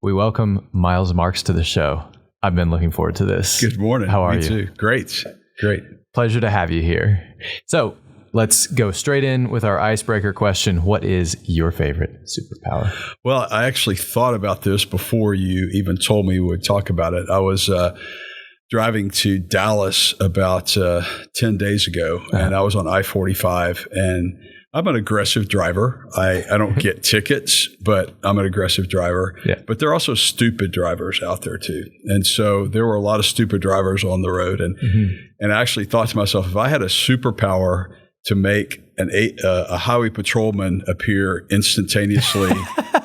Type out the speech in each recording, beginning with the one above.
We welcome Miles Marks to the show. I've been looking forward to this. Good morning. How are you? Me too. Great. Pleasure to have you here. So let's go straight in with our icebreaker question. What is your favorite superpower? Well, I actually thought about this before you even told me we would talk about it. I was driving to Dallas about 10 days ago, and I was on I-45, and I'm an aggressive driver. I don't get tickets, but I'm an aggressive driver. Yeah. But there are also stupid drivers out there too. And so there were a lot of stupid drivers on the road. And I actually thought to myself, if I had a superpower to make a highway patrolman appear instantaneously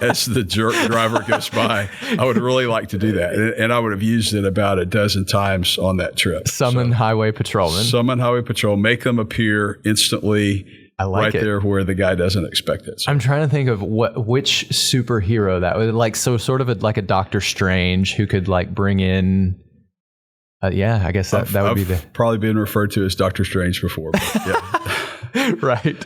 as the jerk driver goes by, I would really like to do that. And I would have used it about a dozen times on that trip. Summon highway patrolman. Summon highway patrol, make them appear instantly. I like right it. There where the guy doesn't expect it. So. I'm trying to think of which superhero that would sort of like a Doctor Strange who could like bring in. I guess that would be the probably been referred to as Doctor Strange before. But yeah. Right.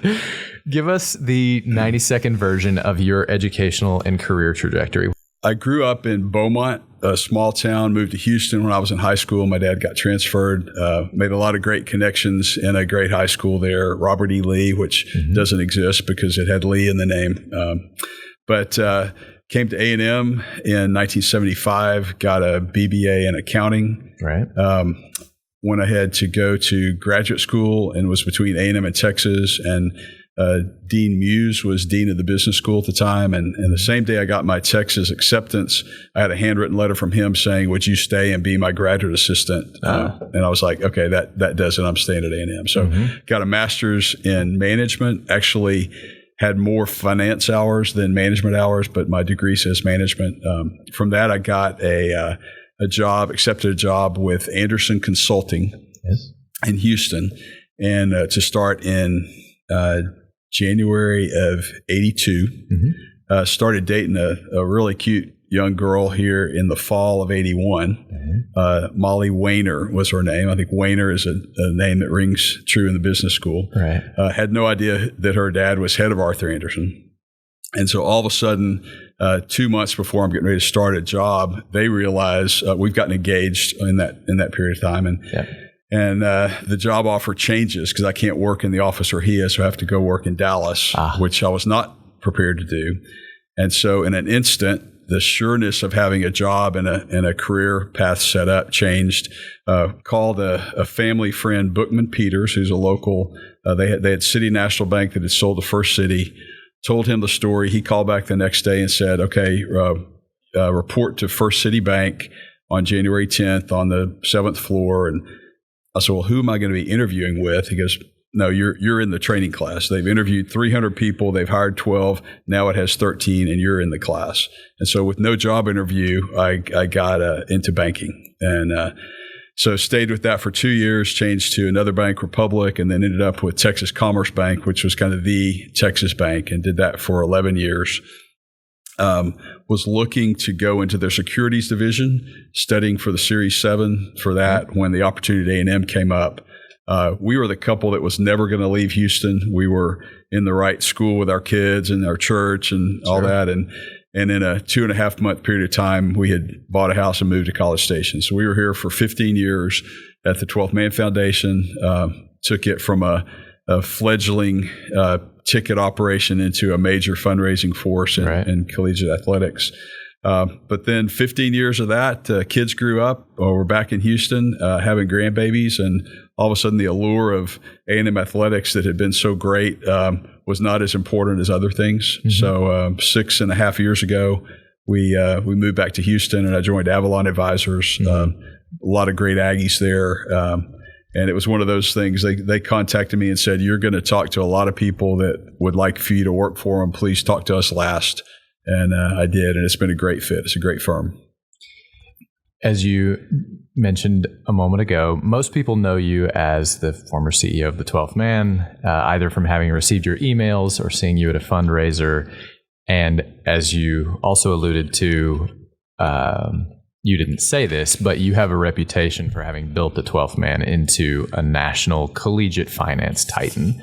Give us the 90-second version of your educational and career trajectory. I grew up in Beaumont, a small town, moved to Houston when I was in high school. My dad got transferred, made a lot of great connections in a great high school there, Robert E. Lee, which doesn't exist because it had Lee in the name. But came to A&M in 1975, got a BBA in accounting. Right. Went ahead to go to graduate school and was between A&M and Texas, and Dean Muse was dean of the business school at the time. And the same day I got my Texas acceptance, I had a handwritten letter from him saying, would you stay and be my graduate assistant? And I was like, okay, that does it. I'm staying at A&M. So got a master's in management, actually had more finance hours than management hours, but my degree says management. From that, I got accepted a job with Anderson Consulting in Houston, and to start in January of 82, started dating a really cute young girl here in the fall of 81. Molly Wayner was her name. I think Wayner is a name that rings true in the business school. Right. Had no idea that her dad was head of Arthur Andersen. And so all of a sudden, 2 months before I'm getting ready to start a job, they realize we've gotten engaged in that period of time. And the job offer changes because I can't work in the office where he is, so I have to go work in Dallas, which I was not prepared to do. And so in an instant, the sureness of having a job and a career path set up changed. Called a family friend, Bookman Peters, who's a local. They had City National Bank that had sold to First City. Told him the story. He called back the next day and said, okay, report to First City Bank on January 10th on the 7th floor. And I said, well, who am I going to be interviewing with? He goes, no, you're in the training class. They've interviewed 300 people. They've hired 12. Now it has 13, and you're in the class. And so with no job interview, I got into banking. And so stayed with that for 2 years, changed to another bank, Republic, and then ended up with Texas Commerce Bank, which was kind of the Texas bank, and did that for 11 years. Was looking to go into their securities division, studying for the Series 7 for that when the opportunity at A&M came up. We were the couple that was never going to leave Houston. We were in the right school with our kids and our church and all that. And in a 2.5 month period of time, we had bought a house and moved to College Station. So we were here for 15 years at the 12th Man Foundation, took it from a fledgling ticket operation into a major fundraising force in collegiate athletics. But then 15 years of that, kids grew up. We're back in Houston, having grandbabies, and all of a sudden the allure of A&M athletics that had been so great was not as important as other things. So 6.5 years ago, we moved back to Houston, and I joined Avalon Advisors. A lot of great Aggies there. And it was one of those things, they contacted me and said, you're going to talk to a lot of people that would like for you to work for them. Please talk to us last. And I did, and it's been a great fit. It's a great firm. As you mentioned a moment ago, most people know you as the former CEO of the 12th Man, either from having received your emails or seeing you at a fundraiser. And as you also alluded to, you didn't say this, but you have a reputation for having built the 12th Man into a national collegiate finance titan.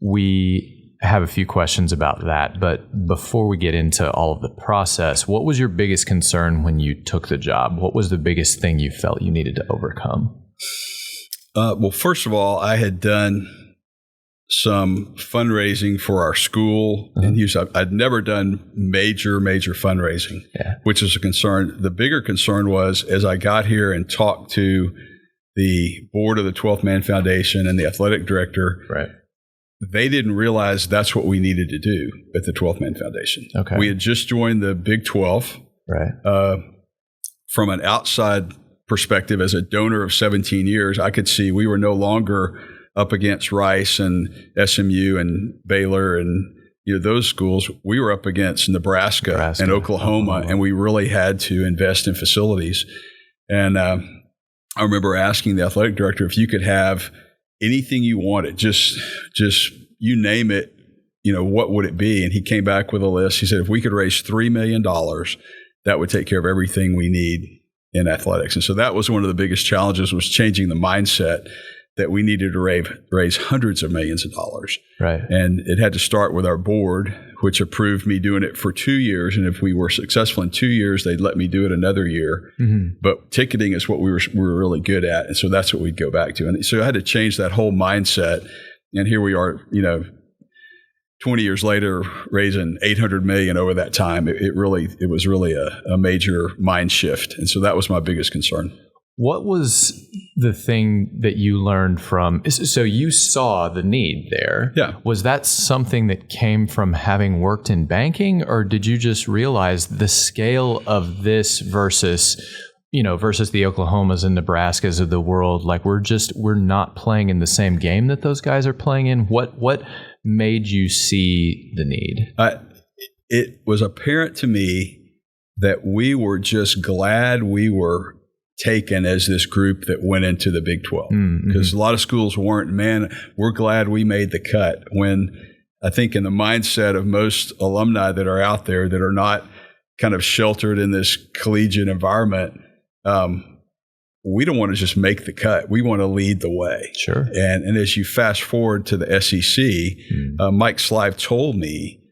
We have a few questions about that. But before we get into all of the process, what was your biggest concern when you took the job? What was the biggest thing you felt you needed to overcome? Well, first of all, I had done some fundraising for our school in Houston. I'd never done major fundraising, which is a concern. The bigger concern was as I got here and talked to the board of the 12th Man Foundation and the athletic director, they didn't realize that's what we needed to do at the 12th Man Foundation. Okay. We had just joined the Big 12. From an outside perspective, as a donor of 17 years, I could see we were no longer up against Rice and SMU and Baylor and those schools. We were up against Nebraska and Oklahoma, and we really had to invest in facilities. And I remember asking the athletic director if you could have anything you wanted, just you name it, what would it be? And he came back with a list. He said, if we could raise $3 million, that would take care of everything we need in athletics. And so that was one of the biggest challenges, was changing the mindset that we needed to raise hundreds of millions of dollars. And it had to start with our board, which approved me doing it for 2 years. And if we were successful in 2 years, they'd let me do it another year. But ticketing is what we were really good at. And so that's what we'd go back to. And so I had to change that whole mindset. And here we are, 20 years later, raising $800 million over that time. It was really a major mind shift. And so that was my biggest concern. What was the thing that you learned from, so you saw the need there. Was that something that came from having worked in banking, or did you just realize the scale of this versus the Oklahomas and Nebraskas of the world? Like we're not playing in the same game that those guys are playing in. What made you see the need? It was apparent to me that we were just glad we were taken as this group that went into the Big 12, because a lot of schools weren't. Man, we're glad we made the cut. When I think in the mindset of most alumni that are out there that are not kind of sheltered in this collegiate environment, we don't want to just make the cut. We want to lead the way. And as you fast forward to the SEC, Mike Slive told me,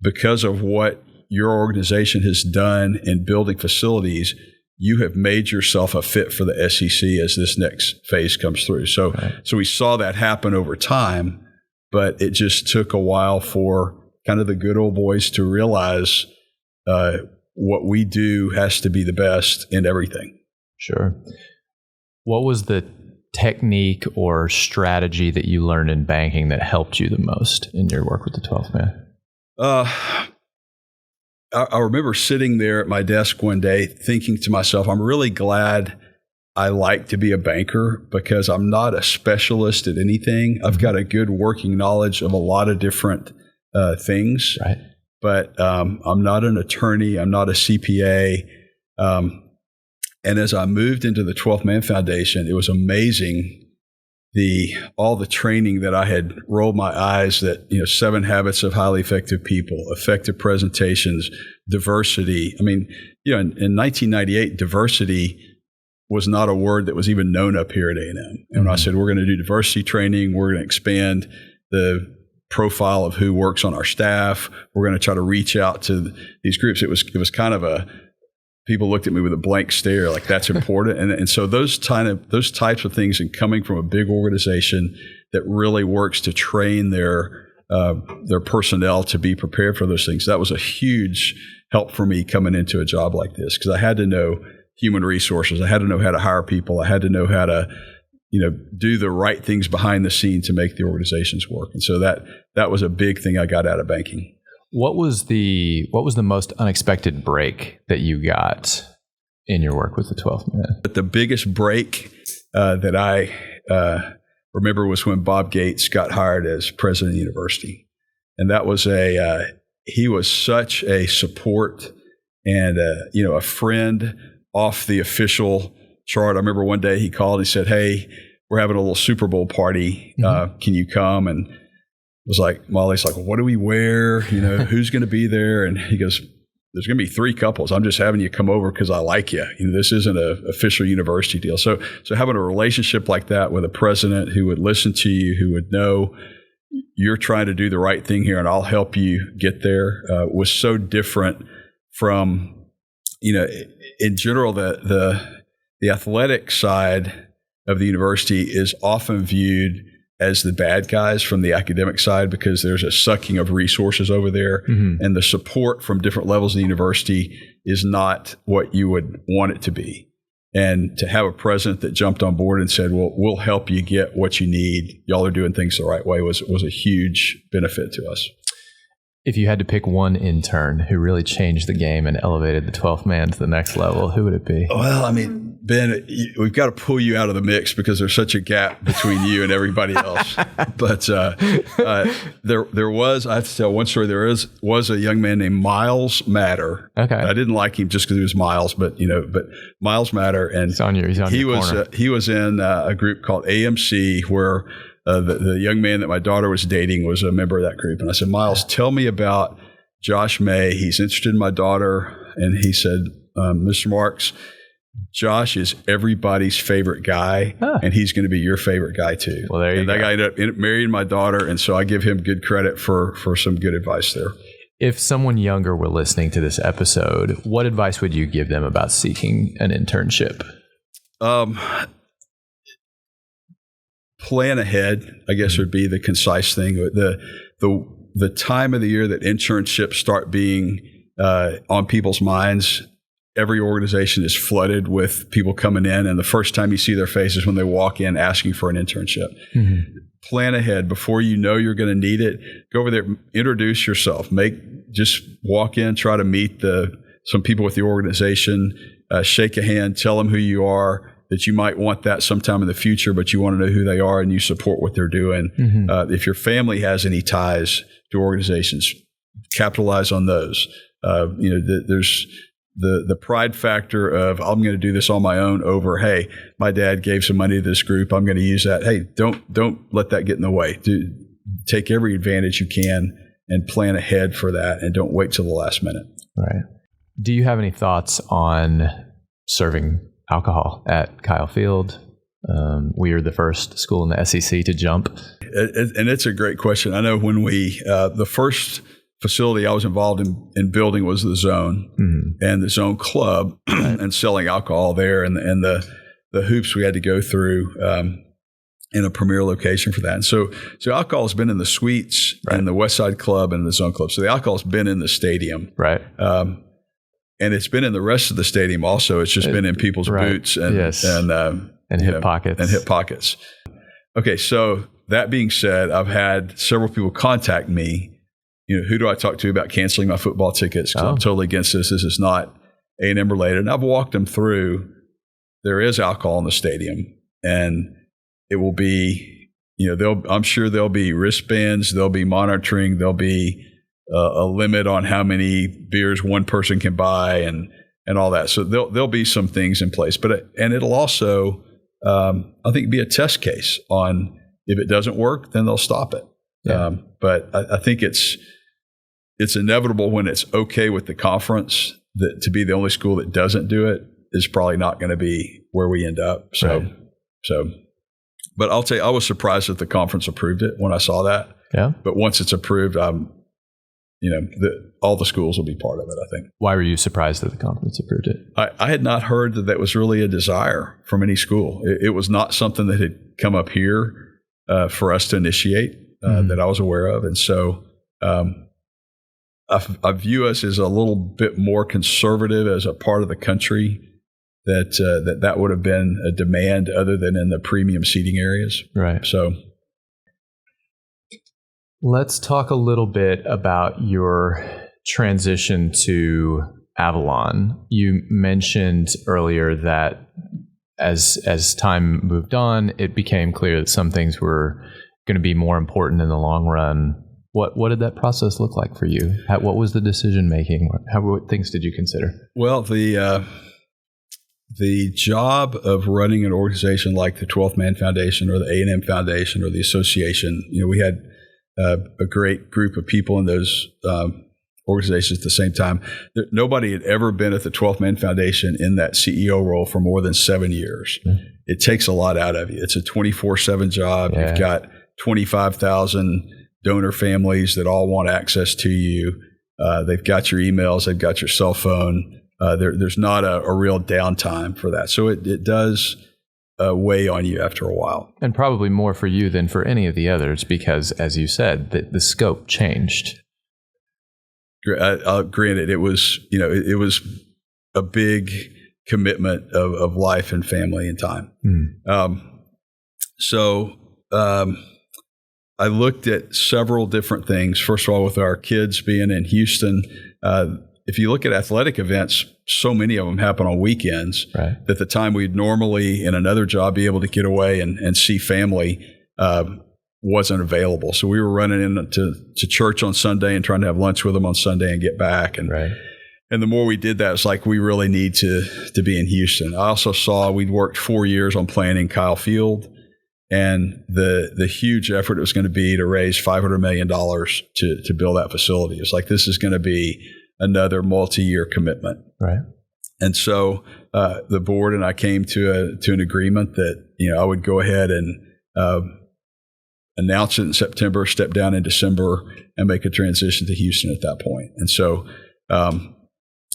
because of what your organization has done in building facilities, you have made yourself a fit for the SEC as this next phase comes through. So we saw that happen over time, but it just took a while for kind of the good old boys to realize what we do has to be the best in everything. What was the technique or strategy that you learned in banking that helped you the most in your work with the 12th Man? I remember sitting there at my desk one day thinking to myself, I'm really glad I like to be a banker, because I'm not a specialist at anything. I've got a good working knowledge of a lot of different things, but I'm not an attorney. I'm not a CPA. And as I moved into the 12th Man Foundation, it was amazing all the training that I had rolled my eyes that, 7 Habits of Highly Effective People, effective presentations, diversity. I mean, in 1998, diversity was not a word that was even known up here at A&M. And when I said, we're going to do diversity training, we're going to expand the profile of who works on our staff, we're going to try to reach out to these groups. It was kind of people looked at me with a blank stare, like that's important. And so those types of things, and coming from a big organization that really works to train their personnel to be prepared for those things, that was a huge help for me coming into a job like this, because I had to know human resources. I had to know how to hire people. I had to know how to, do the right things behind the scenes to make the organizations work. And so that was a big thing I got out of banking. What was the most unexpected break that you got in your work with the 12th Man? But the biggest break that I remember was when Bob Gates got hired as president of the university. And that was he was such a support and a friend off the official chart. I remember one day he called and he said, "Hey, we're having a little Super Bowl party. Can you come?" And was like, Molly's like, well, what do we wear? Who's going to be there? And he goes, there's going to be 3 couples. I'm just having you come over because I like you. This isn't an official university deal. So having a relationship like that with a president who would listen to you, who would know, you're trying to do the right thing here and I'll help you get there was so different from, in general, the athletic side of the university is often viewed as the bad guys from the academic side because there's a sucking of resources over there, and the support from different levels of the university is not what you would want it to be. And to have a president that jumped on board and said, well, we'll help you get what you need. Y'all are doing things the right way was a huge benefit to us. If you had to pick one intern who really changed the game and elevated the 12th man to the next level, who would it be? Well, I mean, Ben, we've got to pull you out of the mix because there's such a gap between you and everybody else. But there was, I have to tell one story, there was a young man named Miles Matter. Okay. I didn't like him just because he was Miles, but Miles Matter. And he's on your corner. He was in a group called AMC where the young man that my daughter was dating was a member of that group. And I said, Miles, tell me about Josh May. He's interested in my daughter. And he said, Mr. Marks, Josh is everybody's favorite guy, and he's going to be your favorite guy too. Well, there you go. That guy ended up marrying my daughter, and so I give him good credit for some good advice there. If someone younger were listening to this episode, what advice would you give them about seeking an internship? Plan ahead, I guess, would be the concise thing. The time of the year that internships start being on people's minds, every organization is flooded with people coming in, and the first time you see their faces when they walk in asking for an internship. Plan ahead before you know you're going to need it. Go over there, introduce yourself. Just walk in, try to meet some people with the organization, shake a hand, tell them who you are, that you might want that sometime in the future, but you want to know who they are and you support what they're doing. If your family has any ties to organizations, capitalize on those. There's the pride factor of I'm going to do this on my own over, hey, my dad gave some money to this group, I'm going to use that. Hey, don't let that get in the way. Take every advantage you can and plan ahead for that, and don't wait till the last minute. Right. Do you have any thoughts on serving alcohol at Kyle Field? We are the first school in the SEC to jump. And it's a great question. I know when the first facility I was involved in building was the Zone, and the Zone Club, and selling alcohol there, and the hoops we had to go through in a premier location for that. And so alcohol has been in the suites, and the West Side Club and the Zone Club. So the alcohol has been in the stadium. Right. And it's been in the rest of the stadium also. It's just been in people's boots and hip pockets. And hip pockets. Okay, so that being said, I've had several people contact me. Who do I talk to about canceling my football tickets? Because I'm totally against this. This is not A&M related. And I've walked them through. There is alcohol in the stadium, and it will be, I'm sure there'll be wristbands, there'll be monitoring, there'll be a limit on how many beers one person can buy, and all that. So there'll be some things in place, and it'll also, I think, be a test case on if it doesn't work, then they'll stop it. Yeah. But I think it's inevitable when it's okay with the conference that to be the only school that doesn't do it is probably not going to be where we end up. But I'll tell you, I was surprised that the conference approved it when I saw that. Yeah. But once it's approved, all the schools will be part of it, I think. Why were you surprised that the conference approved it? I had not heard that was really a desire from any school. It was not something that had come up here for us to initiate that I was aware of. And so I view us as a little bit more conservative as a part of the country that would have been a demand other than in the premium seating areas. Right. So let's talk a little bit about your transition to Avalon. You mentioned earlier that as time moved on, it became clear that some things were going to be more important in the long run. What did that process look like for you? What was the decision making? What things did you consider? Well, the job of running an organization like the 12th Man Foundation or the A&M Foundation or the association, we had a great group of people in those organizations at the same time. Nobody had ever been at the 12th Man Foundation in that CEO role for more than 7 years. Mm-hmm. It takes a lot out of you. It's a 24/7 job. Yeah. You've got 25,000 donor families that all want access to you. They've got your emails, they've got your cell phone. There's not a real downtime for that. So it does weigh on you after a while. And probably more for you than for any of the others because, as you said, the scope changed. Granted, it was a big commitment of life and family and time. So I looked at several different things. First of all, with our kids being in Houston, if you look at athletic events, so many of them happen on weekends that the time we'd normally in another job be able to get away and see family wasn't available. So we were running into church on Sunday and trying to have lunch with them on Sunday and get back. And the more we did that, it's like we really need to be in Houston. I also saw we'd worked 4 years on planning Kyle Field and the huge effort it was going to be to raise $500 million to build that facility. It's like this is going to be another multi-year commitment. And so the board and I came to an agreement that I would go ahead and announce it in September, step down in December, and make a transition to Houston at that point. And so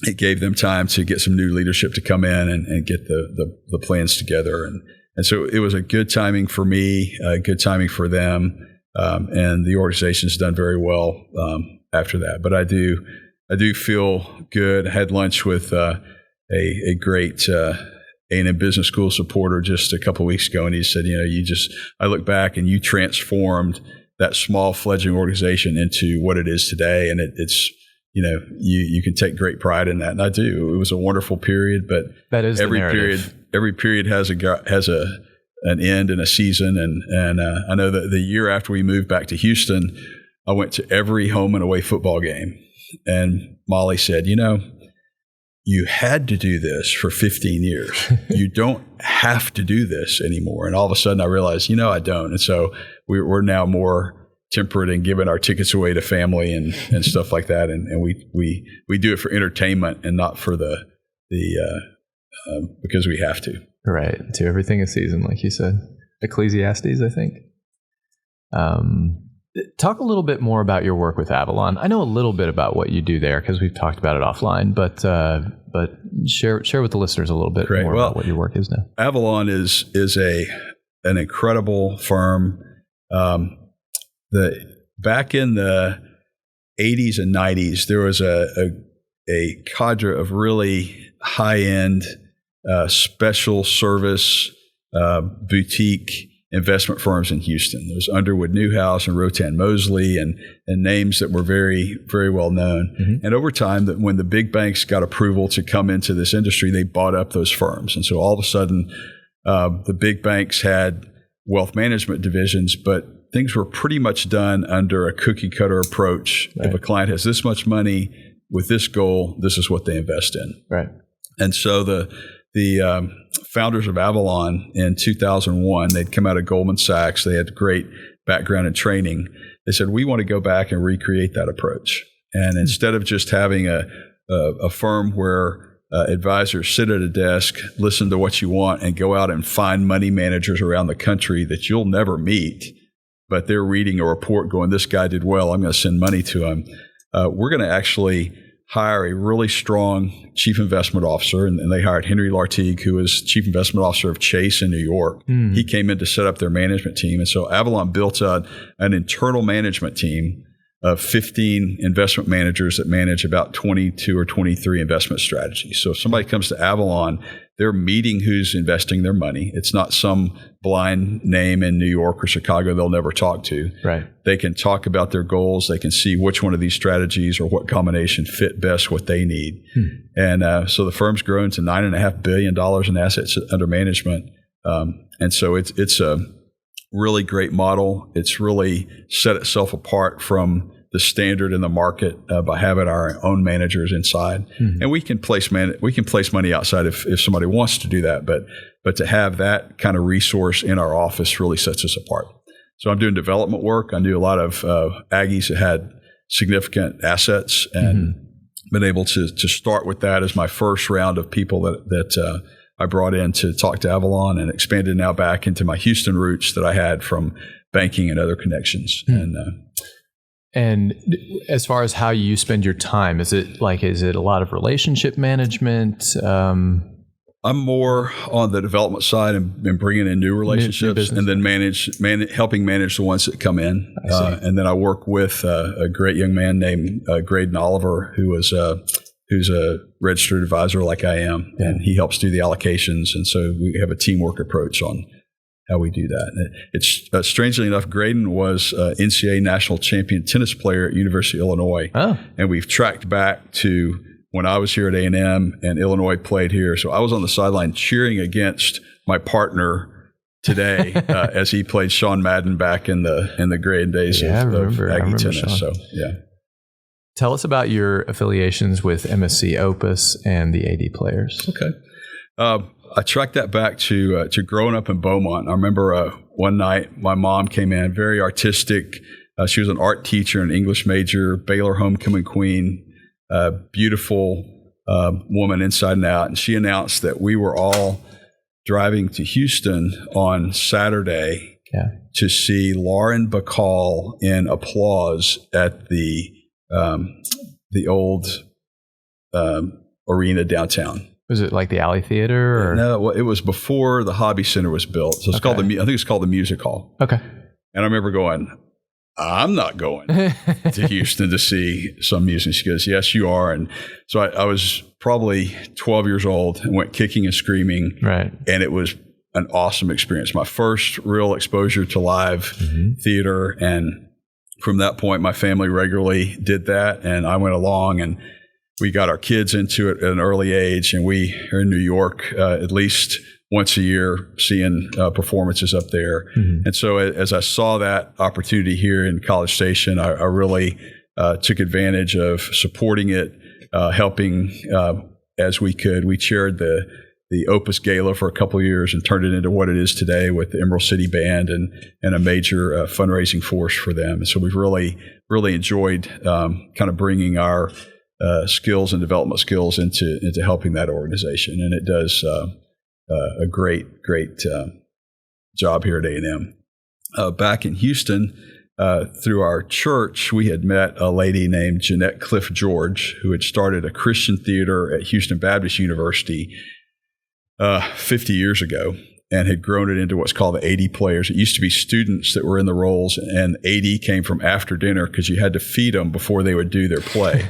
it gave them time to get some new leadership to come in and get the plans together. And so it was a good timing for me, good timing for them, and the organization's done very well after that. But I do feel good. I had lunch with a great A&M Business School supporter just a couple of weeks ago, and he said, I look back and you transformed that small fledgling organization into what it is today, and it's you can take great pride in that, and I do. It was a wonderful period, but that is every period has an end and a season, and I know that the year after we moved back to Houston, I went to every home and away football game, and Molly said, you had to do this for 15 years. You don't have to do this anymore. And all of a sudden I realized, I don't. And so we're now more temperate in giving our tickets away to family and stuff like that. And we do it for entertainment and not for because we have to. Right. To everything a season, like you said. Ecclesiastes, I think. Talk a little bit more about your work with Avalon. I know a little bit about what you do there because we've talked about it offline, but share with the listeners a little bit more about what your work is now. Avalon is an incredible firm. Back in the 80s and 90s, there was a cadre of really high-end special service boutique investment firms in Houston. There's Underwood Newhouse and Rotan Mosley and names that were very, very well known. Mm-hmm. And over time, when the big banks got approval to come into this industry, they bought up those firms. And so all of a sudden, the big banks had wealth management divisions, but things were pretty much done under a cookie cutter approach. Right. If a client has this much money with this goal, this is what they invest in. Right. And so the founders of Avalon in 2001, they'd come out of Goldman Sachs. They had great background and training. They said, we want to go back and recreate that approach. And instead of just having a firm where advisors sit at a desk, listen to what you want, and go out and find money managers around the country that you'll never meet, but they're reading a report going, this guy did well, I'm going to send money to him. We're going to actually hire a really strong chief investment officer, and they hired Henry Lartigue, who was chief investment officer of Chase in New York. He came in to set up their management team. And so Avalon built an internal management team of 15 investment managers that manage about 22 or 23 investment strategies. So if somebody comes to Avalon, they're meeting who's investing their money. It's not some blind name in New York or Chicago they'll never talk to. Right. They can talk about their goals. They can see which one of these strategies or what combination fit best what they need. And so the firm's grown to $9.5 billion in assets under management. And so it's a really great model. It's really set itself apart from the standard in the market by having our own managers inside, and we can place money outside if somebody wants to do that. But to have that kind of resource in our office really sets us apart. So I'm doing development work. I knew a lot of Aggies that had significant assets, and been able to start with that as my first round of people that I brought in to talk to Avalon, and expanded now back into my Houston roots that I had from banking and other connections. And And as far as how you spend your time, is it a lot of relationship management? I'm more on the development side and bringing in new relationships, and then helping manage the ones that come in. And then I work with a great young man named Graydon Oliver, who's a registered advisor like I am, and he helps do the allocations. And so we have a teamwork approach on how we do that. And it's strangely enough, Graydon was NCAA national champion tennis player at University of Illinois. Oh. And we've tracked back to when I was here at A&M and Illinois played here. So I was on the sideline cheering against my partner today as he played Sean Madden back in the Graydon days of Aggie tennis. Sean. So, yeah. Tell us about your affiliations with MSC Opus and the AD players. Okay. I tracked that back to growing up in Beaumont. I remember one night my mom came in, very artistic. She was an art teacher, an English major, Baylor homecoming queen, beautiful woman inside and out. And she announced that we were all driving to Houston on Saturday to see Lauren Bacall in Applause at the old arena downtown. Was it like the Alley Theater? Or? No, well, it was before the Hobby Center was built. So it's called I think it's called the Music Hall. Okay. And I remember going, I'm not going to Houston to see some music. She goes, yes, you are. And so I was probably 12 years old and went kicking and screaming. Right. And it was an awesome experience. My first real exposure to live theater. And from that point, my family regularly did that. And I went along, and we got our kids into it at an early age, and we are in New York at least once a year seeing performances up there. And so as I saw that opportunity here in College Station, I really took advantage of supporting it, helping as we could. We chaired the Opus Gala for a couple of years and turned it into what it is today with the Emerald City Band and a major fundraising force for them. And so we've really, really enjoyed kind of bringing our skills and development skills into helping that organization. And it does a great job here at A&M. Back in Houston, through our church, we had met a lady named Jeanette Cliff George, who had started a Christian theater at Houston Baptist University 50 years ago, and had grown it into what's called the AD players. It used to be students that were in the roles, and AD came from after dinner because you had to feed them before they would do their play.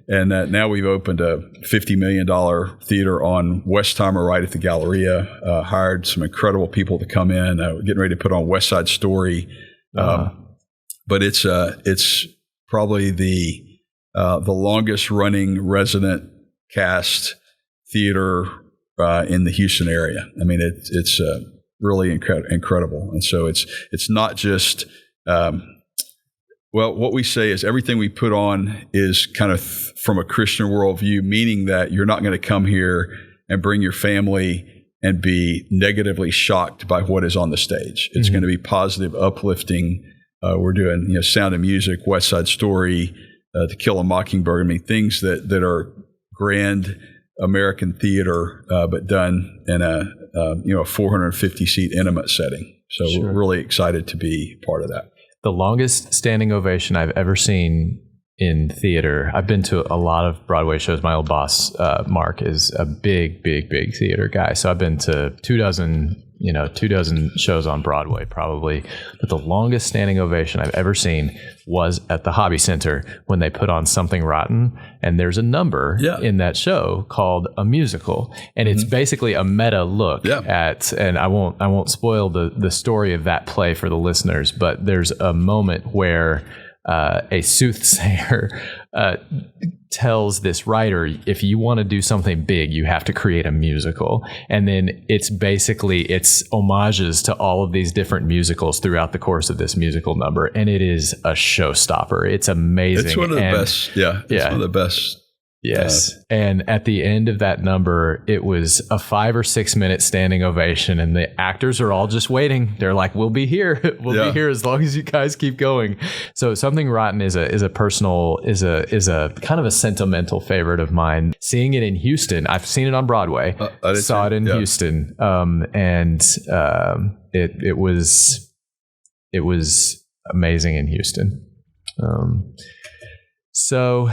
And now we've opened a $50 million theater on Westheimer right at the Galleria, hired some incredible people to come in, getting ready to put on West Side Story. But it's probably the longest running resident cast theater in the Houston area. I mean, it's really incredible. And so it's not just, what we say is everything we put on is kind of from a Christian worldview, meaning that you're not going to come here and bring your family and be negatively shocked by what is on the stage. It's going to be positive, uplifting. We're doing Sound of Music, West Side Story, To Kill a Mockingbird. I mean, things that are grand American theater, but done in a 450 seat intimate setting. So We're really excited to be part of that. The longest standing ovation I've ever seen in theater. I've been to a lot of Broadway shows. My old boss, Mark, is a big theater guy. So I've been to 24 shows on Broadway probably. But the longest standing ovation I've ever seen was at the Hobby Center when they put on Something Rotten. And there's a number in that show called A Musical. And it's basically a meta look at, and I won't spoil the story of that play for the listeners, but there's a moment where a soothsayer tells this writer, if you want to do something big, you have to create a musical. And then it's homages to all of these different musicals throughout the course of this musical number. And it is a showstopper. It's amazing. It's one of the best. Yeah. It's one of the best. Yes. And at the end of that number, it was a 5 or 6 minute standing ovation, and the actors are all just waiting. They're like, we'll be here. We'll be here as long as you guys keep going. So Something Rotten is a personal, is a kind of a sentimental favorite of mine. Seeing it in Houston, I've seen it on Broadway, saw it in Houston. It was amazing in Houston. So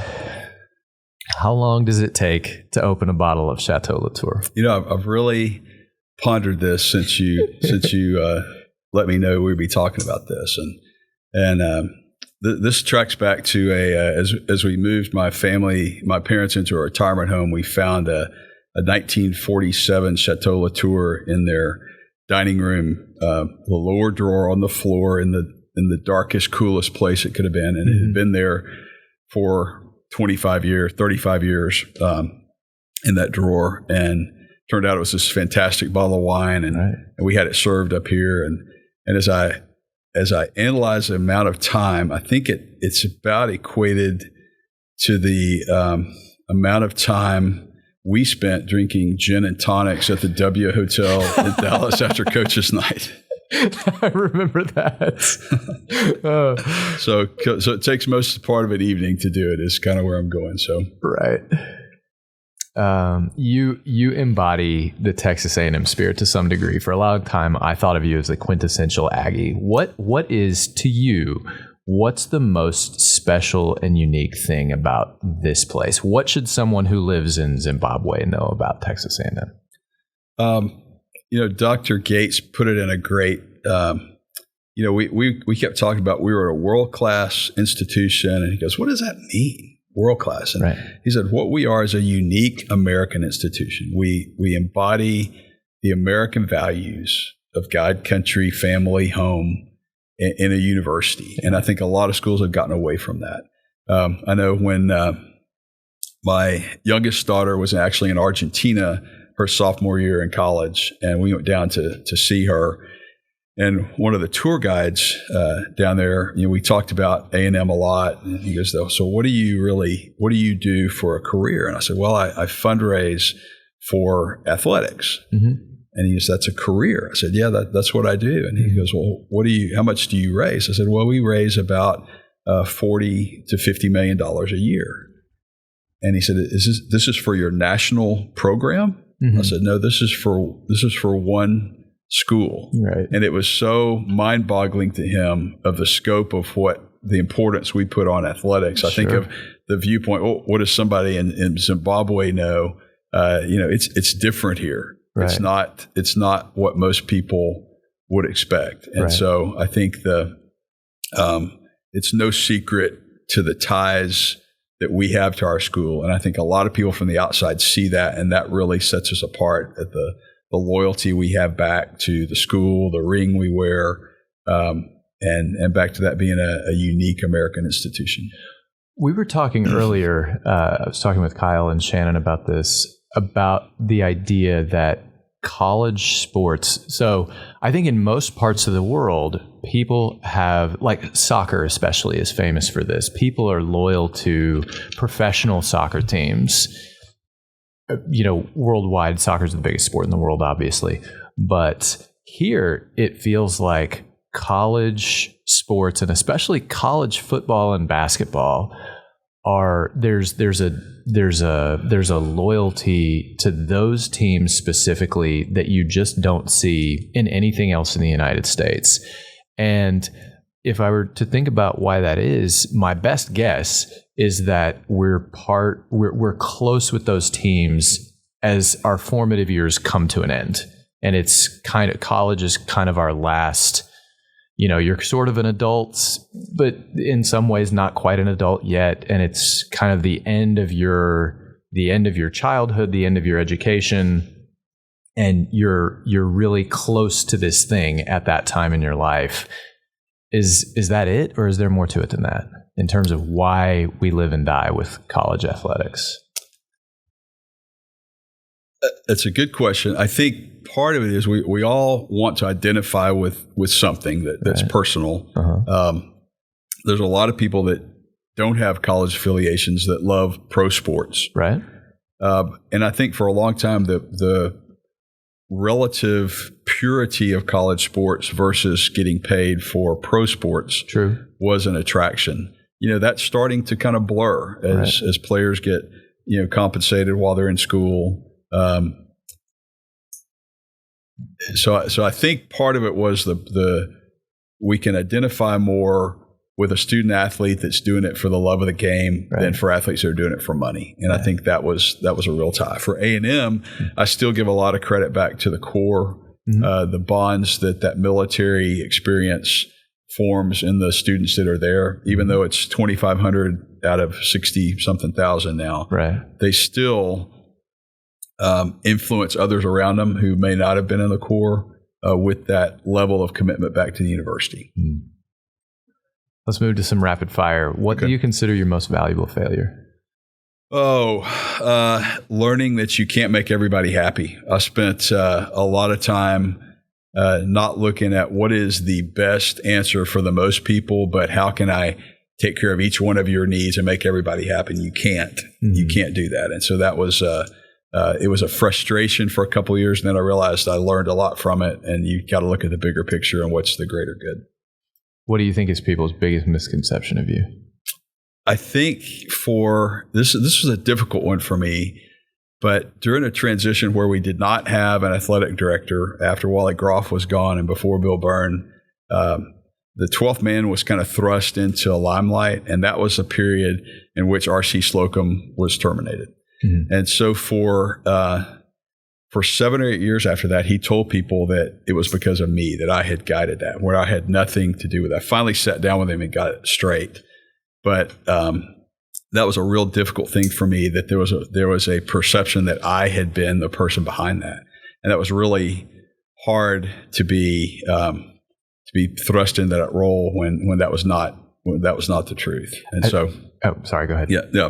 how long does it take to open a bottle of Chateau Latour? I've really pondered this since you let me know we'd be talking about this, and this tracks back to as we moved my parents into a retirement home, we found a 1947 Chateau Latour in their dining room, the lower drawer on the floor in the darkest, coolest place it could have been, and it had been there for 35 years in that drawer, and turned out it was this fantastic bottle of wine, and we had it served up here, and as I analyze the amount of time, I think it's about equated to the amount of time we spent drinking gin and tonics at the W Hotel in Dallas after Coach's Night. I remember that. So it takes most part of an evening to do it is kind of where I'm going. So right. You embody the Texas A&M spirit to some degree. For a long time, I thought of you as a quintessential Aggie. What is to you? What's the most special and unique thing about this place? What should someone who lives in Zimbabwe know about Texas A&M? Dr. Gates put it in a great. We kept talking about we were a world-class institution, and he goes, "What does that mean, world-class?" And he said, "What we are is a unique American institution. We embody the American values of God, country, family, home in a university, and I think a lot of schools have gotten away from that. I know when my youngest daughter was actually in Argentina her sophomore year in college, and we went down to see her. And one of the tour guides down there, we talked about A&M a lot. And he goes, "So what do you do for a career?" And I said, "Well, I fundraise for athletics." And he goes, "That's a career." I said, "Yeah, that's what I do." And he goes, "Well, how much do you raise?" I said, "Well, we raise about $40 to $50 million a year." And he said, "This is for your national program?" I said, "No, this is for one school." Right. And it was so mind-boggling to him of the scope of the importance we put on athletics. I think of the viewpoint, what does somebody in Zimbabwe know? It's different here. Right. It's not what most people would expect. And so I think it's no secret to the ties that we have to our school. And I think a lot of people from the outside see that, and that really sets us apart at the loyalty we have back to the school, the ring we wear, and back to that being a unique American institution. We were talking earlier, I was talking with Kyle and Shannon about this, about the idea that college sports, so I think in most parts of the world, people have, like soccer especially is famous for this, people are loyal to professional soccer teams. Worldwide, soccer is the biggest sport in the world, obviously. But here, it feels like college sports, and especially college football and basketball, there's a loyalty to those teams specifically that you just don't see in anything else in the United States. And if I were to think about why that is, my best guess is that we're close with those teams as our formative years come to an end. And it's kind of, college is kind of our last, you're sort of an adult, but in some ways not quite an adult yet. And it's kind of the end of your childhood, the end of your education. And you're really close to this thing at that time in your life. Is that it, or is there more to it than that in terms of why we live and die with college athletics? That's a good question. I think part of it is we all want to identify with something that's personal. There's a lot of people that don't have college affiliations that love pro sports. Right. And I think for a long time, the relative purity of college sports versus getting paid for pro sports was an attraction. That's starting to kind of blur as players get, compensated while they're in school. So I think part of it was we can identify more with a student athlete that's doing it for the love of the game than for athletes that are doing it for money. And I think that was a real tie. For A&M, I still give a lot of credit back to the core, the bonds that military experience forms in the students that are there, even though it's 2,500 out of 60-something thousand now. Right. They still influence others around them who may not have been in the core with that level of commitment back to the university. Let's move to some rapid fire. What do you consider your most valuable failure? Learning that you can't make everybody happy. I spent a lot of time not looking at what is the best answer for the most people, but how can I take care of each one of your needs and make everybody happy? And you can't. You can't do that. And so that was it was a frustration for a couple of years, and then I realized I learned a lot from it. And you got to look at the bigger picture and what's the greater good. What do you think is people's biggest misconception of you? I think for this was a difficult one for me, but during a transition where we did not have an athletic director after Wally Groff was gone and before Bill Byrne, the 12th man was kind of thrust into a limelight, and that was a period in which R.C. Slocum was terminated. And so for 7 or 8 years after that, he told people that it was because of me, that I had guided that, where I had nothing to do with that. I finally sat down with him and got it straight. But that was a real difficult thing for me, that there was a perception that I had been the person behind that. And that was really hard to be thrust into that role when that was not the truth. And sorry, go ahead. Yeah,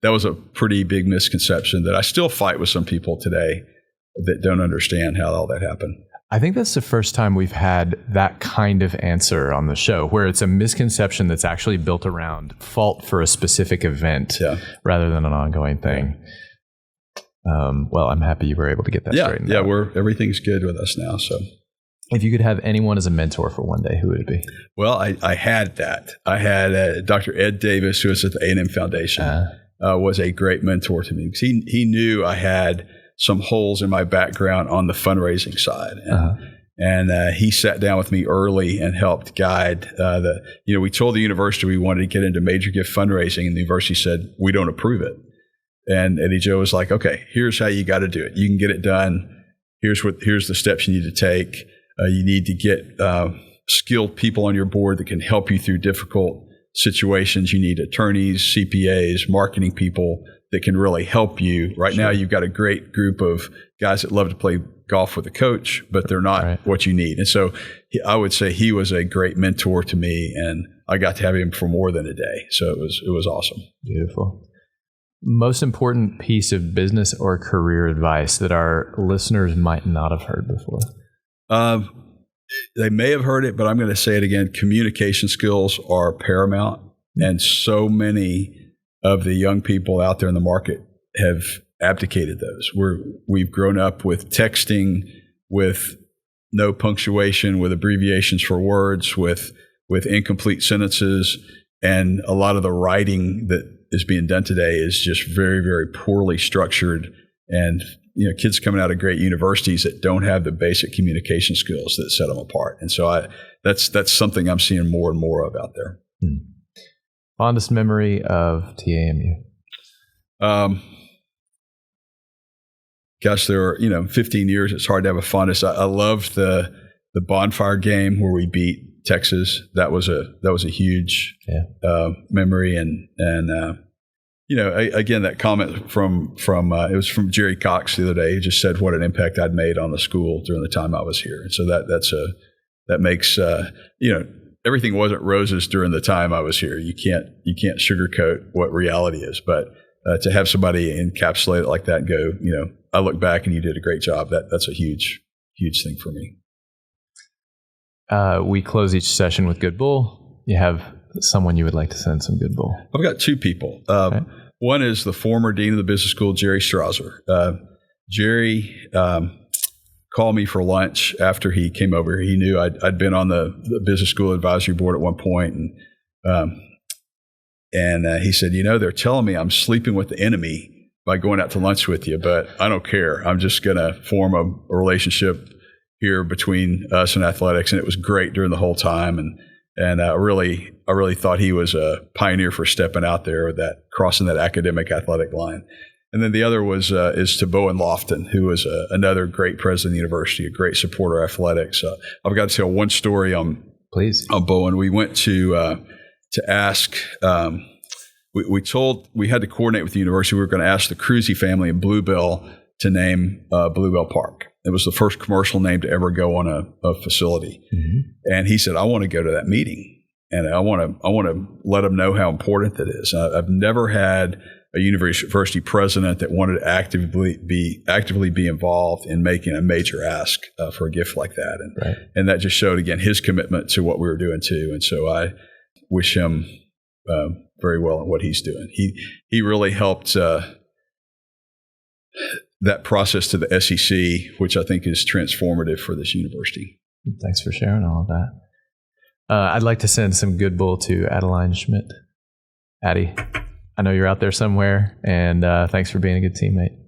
that was a pretty big misconception that I still fight with some people today that don't understand how all that happened. I think that's the first time we've had that kind of answer on the show, where it's a misconception that's actually built around fault for a specific event rather than an ongoing thing. Well, I'm happy you were able to get that straightened out. Yeah, everything's good with us now. So, if you could have anyone as a mentor for one day, who would it be? Well, I had that. I had Dr. Ed Davis, who was at the A&M Foundation. Was a great mentor to me because he knew I had some holes in my background on the fundraising side. And he sat down with me early and helped guide we told the university we wanted to get into major gift fundraising, and the university said, we don't approve it. And Eddie Joe was like, okay, here's how you got to do it. You can get it done. Here's the steps you need to take. You need to get skilled people on your board that can help you through difficult situations. You need attorneys, CPAs, marketing people that can really help you. Right now, you've got a great group of guys that love to play golf with a coach, but they're not what you need. And so I would say he was a great mentor to me, and I got to have him for more than a day. So it was awesome. Beautiful. Most important piece of business or career advice that our listeners might not have heard before? They may have heard it, but I'm going to say it again. Communication skills are paramount. And so many of the young people out there in the market have abdicated those. We've grown up with texting, with no punctuation, with abbreviations for words, with incomplete sentences. And a lot of the writing that is being done today is just very, very poorly structured. And kids coming out of great universities that don't have the basic communication skills that set them apart. And so that's something I'm seeing more and more of out there. Fondest memory of TAMU? Gosh, there were 15 years. It's hard to have a fondest. I loved the bonfire game where we beat Texas. That was a huge memory. And again, that comment from it was from Jerry Cox the other day. He just said what an impact I'd made on the school during the time I was here. And so that makes everything wasn't roses during the time I was here. You can't sugarcoat what reality is, but to have somebody encapsulate it like that and go, I look back and you did a great job. That's a huge thing for me. We close each session with Good Bull. You have someone you would like to send some Good Bull? I've got two people. One is the former dean of the business school, Jerry Strauser. Jerry called me for lunch after he came over. He knew I'd been on the business school advisory board at one point, and he said, they're telling me I'm sleeping with the enemy by going out to lunch with you, but I don't care. I'm just going to form a relationship here between us and athletics. And it was great during the whole time. And And I really thought he was a pioneer for stepping out there with that, crossing that academic athletic line. And then the other is to Bowen Lofton, who was another great president of the university, a great supporter of athletics. I've got to tell one story on Bowen. We went to ask. We had to coordinate with the university. We were going to ask the Cruzy family in Bluebell to name Bluebell Park. It was the first commercial name to ever go on a facility. Mm-hmm. And he said, I want to go to that meeting, and I want to let them know how important that is. I've never had a university president that wanted to actively be involved in making a major ask for a gift like that. And that just showed, again, his commitment to what we were doing too. And so I wish him very well in what he's doing. He really helped that process to the SEC, which I think is transformative for this university. Thanks for sharing all of that. I'd like to send some good bull to Adeline Schmidt. Addie, I know you're out there somewhere, and thanks for being a good teammate.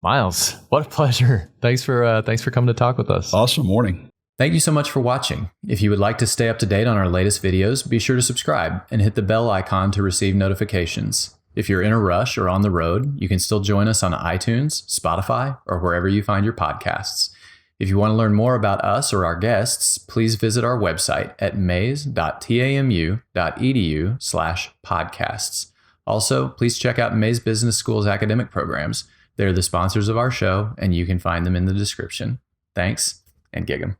Miles, what a pleasure. Thanks for coming to talk with us. Awesome morning. Thank you so much for watching. If you would like to stay up to date on our latest videos, be sure to subscribe and hit the bell icon to receive notifications. If you're in a rush or on the road, you can still join us on iTunes, Spotify, or wherever you find your podcasts. If you want to learn more about us or our guests, please visit our website at mays.tamu.edu/podcasts. Also, please check out Mays Business School's academic programs. They're the sponsors of our show, and you can find them in the description. Thanks, and gig 'em.